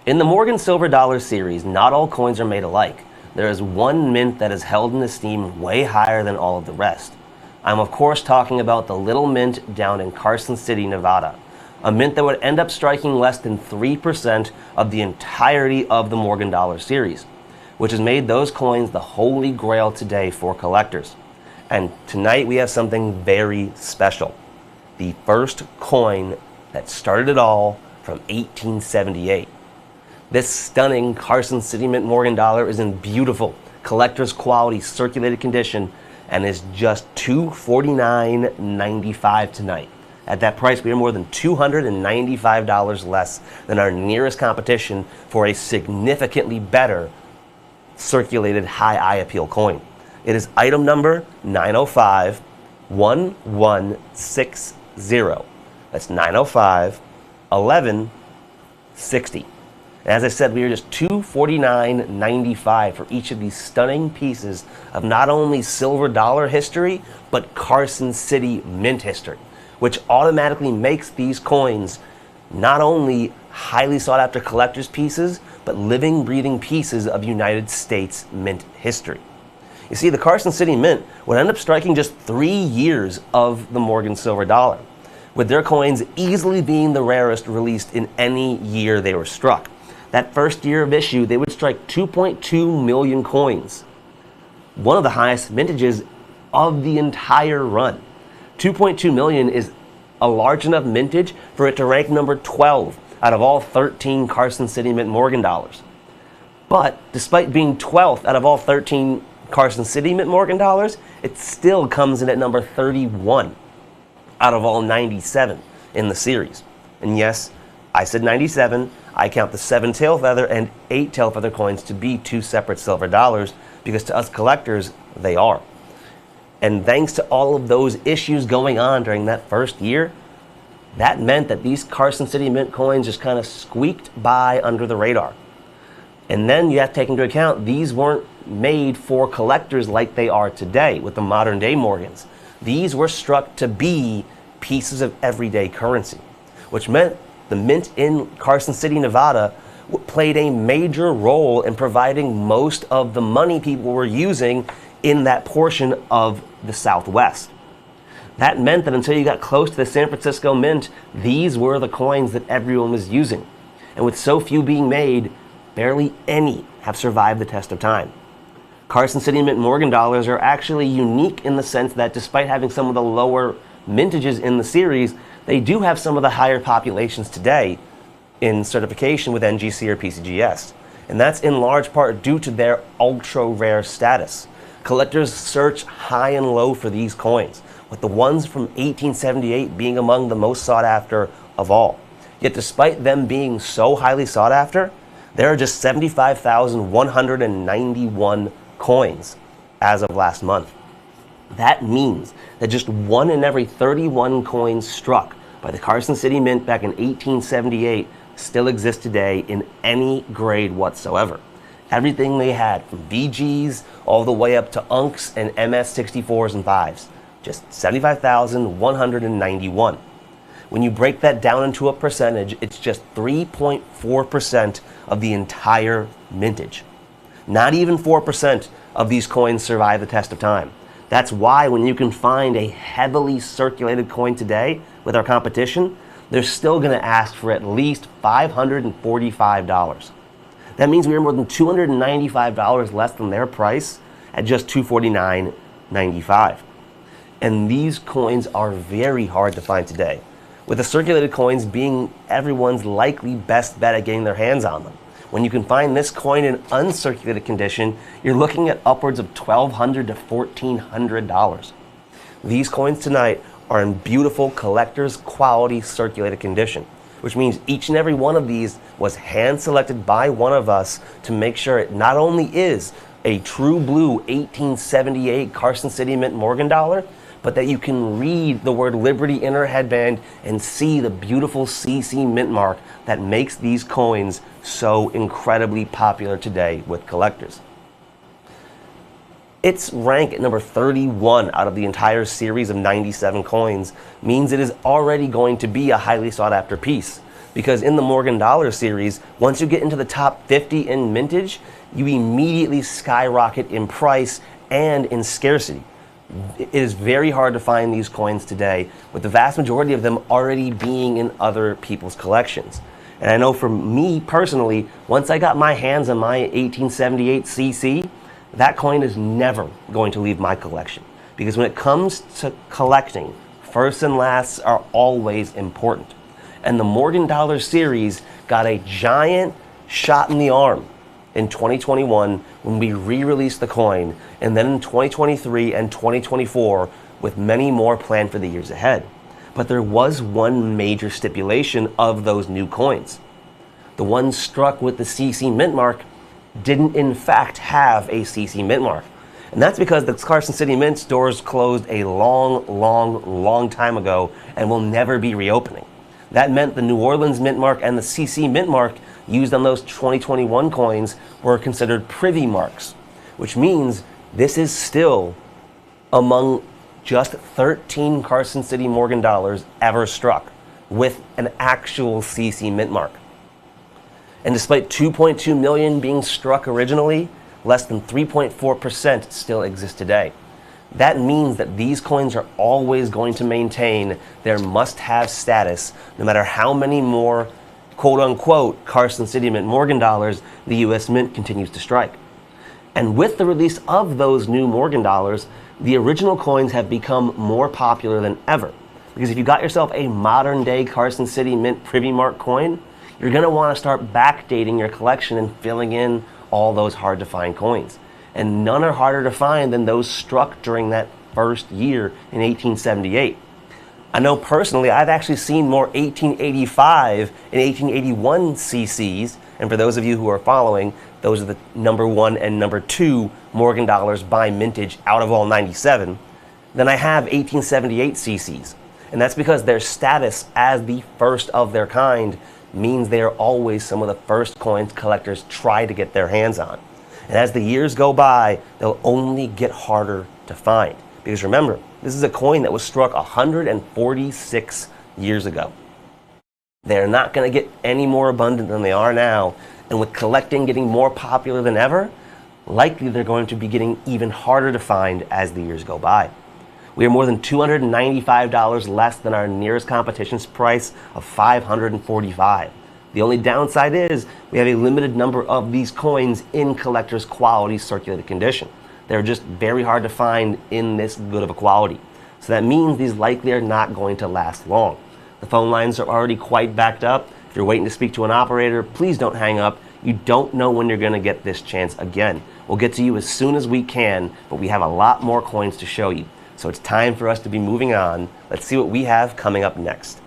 In the Morgan Silver Dollar series, not all coins are made alike. There is one mint that is held in esteem way higher than all of the rest. I'm of course talking about the Little Mint down in Carson City, Nevada. A mint that would end up striking less than 3% of the entirety of the Morgan Dollar series, which has made those coins the holy grail today for collectors. And tonight we have something very special. The first coin that started it all from 1878. This stunning Carson City Mint Morgan Dollar is in beautiful, collector's quality circulated condition and is just $249.95 tonight. At that price, we are more than $295 less than our nearest competition for a significantly better circulated high eye appeal coin. It is item number 905-1160. That's 905-1160. As I said, we are just $249.95 for each of these stunning pieces of not only silver dollar history, but Carson City Mint history, which automatically makes these coins not only highly sought after collector's pieces, but living, breathing pieces of United States mint history. You see, the Carson City Mint would end up striking just 3 years of the Morgan Silver Dollar, with their coins easily being the rarest released in any year they were struck. That first year of issue, they would strike 2.2 million coins, one of the highest mintages of the entire run. 2.2 million is a large enough mintage for it to rank number 12 out of all 13 Carson City Mint Morgan Dollars. But despite being 12th out of all 13 Carson City Mint Morgan Dollars, it still comes in at number 31 out of all 97 in the series. And yes, I said 97. I count the 7 tail feather and 8 tail feather coins to be 2 separate silver dollars because to us collectors, they are. And thanks to all of those issues going on during that first year, that meant that these Carson City Mint coins just kind of squeaked by under the radar. And then you have to take into account these weren't made for collectors like they are today with the modern day Morgans. These were struck to be pieces of everyday currency, which meant the mint in Carson City, Nevada played a major role in providing most of the money people were using in that portion of the Southwest. That meant that until you got close to the San Francisco Mint, these were the coins that everyone was using. And with so few being made, barely any have survived the test of time. Carson City Mint Morgan Dollars are actually unique in the sense that despite having some of the lower mintages in the series, they do have some of the higher populations today in certification with NGC or PCGS. And that's in large part due to their ultra rare status. Collectors search high and low for these coins, with the ones from 1878 being among the most sought after of all. Yet despite them being so highly sought after, there are just 75,191 coins as of last month. That means that just 1 in every 31 coins struck by the Carson City Mint back in 1878 still exists today in any grade whatsoever. Everything they had from VGs all the way up to UNCs and MS64s and 5s. Just 75,191. When you break that down into a percentage, it's just 3.4% of the entire mintage. Not even 4% of these coins survive the test of time. That's why when you can find a heavily circulated coin today with our competition, they're still going to ask for at least $545. That means we are more than $295 less than their price at just $249.95. And these coins are very hard to find today, with the circulated coins being everyone's likely best bet at getting their hands on them. When you can find this coin in uncirculated condition, you're looking at upwards of $1,200 to $1,400. These coins tonight are in beautiful collector's quality circulated condition, which means each and every one of these was hand selected by one of us to make sure it not only is a true blue 1878 Carson City Mint Morgan Dollar, but that you can read the word Liberty in her headband and see the beautiful CC mint mark that makes these coins so incredibly popular today with collectors. Its rank at number 31 out of the entire series of 97 coins means it is already going to be a highly sought after piece, Because in the Morgan Dollar series, once you get into the top 50 in mintage, you immediately skyrocket in price and in scarcity. It is very hard to find these coins today, with the vast majority of them already being in other people's collections. And I know for me personally, once I got my hands on my 1878 CC, that coin is never going to leave my collection. Because when it comes to collecting, firsts and lasts are always important. And the Morgan Dollar series got a giant shot in the arm in 2021 when we re-released the coin, and then in 2023 and 2024 with many more planned for the years ahead. But there was one major stipulation of those new coins. The one struck with the CC mint mark didn't in fact have a CC mint mark. And that's because the Carson City Mint's doors closed a long time ago and will never be reopening. That meant the New Orleans mint mark and the CC mint mark used on those 2021 coins were considered privy marks, which means this is still among just 13 Carson City Morgan dollars ever struck with an actual CC mint mark. And despite 2.2 million being struck originally, less than 3.4% still exist today. That means that these coins are always going to maintain their must-have status no matter how many more quote-unquote Carson City Mint Morgan dollars the US Mint continues to strike. And with the release of those new Morgan dollars, the original coins have become more popular than ever. Because if you got yourself a modern day Carson City Mint Privy Mark coin, you're going to want to start backdating your collection and filling in all those hard to find coins. And none are harder to find than those struck during that first year in 1878. I know personally I've actually seen more 1885 and 1881 CCs, and for those of you who are following, those are the number 1 and number 2 Morgan dollars by mintage out of all 97, than I have 1878 CCs. And that's because their status as the first of their kind means they are always some of the first coins collectors try to get their hands on. And as the years go by, they'll only get harder to find. Because remember, this is a coin that was struck 146 years ago. They're not going to get any more abundant than they are now. And with collecting getting more popular than ever, likely they're going to be getting even harder to find as the years go by. We are more than $295 less than our nearest competition's price of $545. The only downside is we have a limited number of these coins in collector's quality circulated condition. They're just very hard to find in this good of a quality. So that means these likely are not going to last long. The phone lines are already quite backed up. If you're waiting to speak to an operator, please don't hang up. You don't know when you're going to get this chance again. We'll get to you as soon as we can, but we have a lot more coins to show you. So it's time for us to be moving on. Let's see what we have coming up next.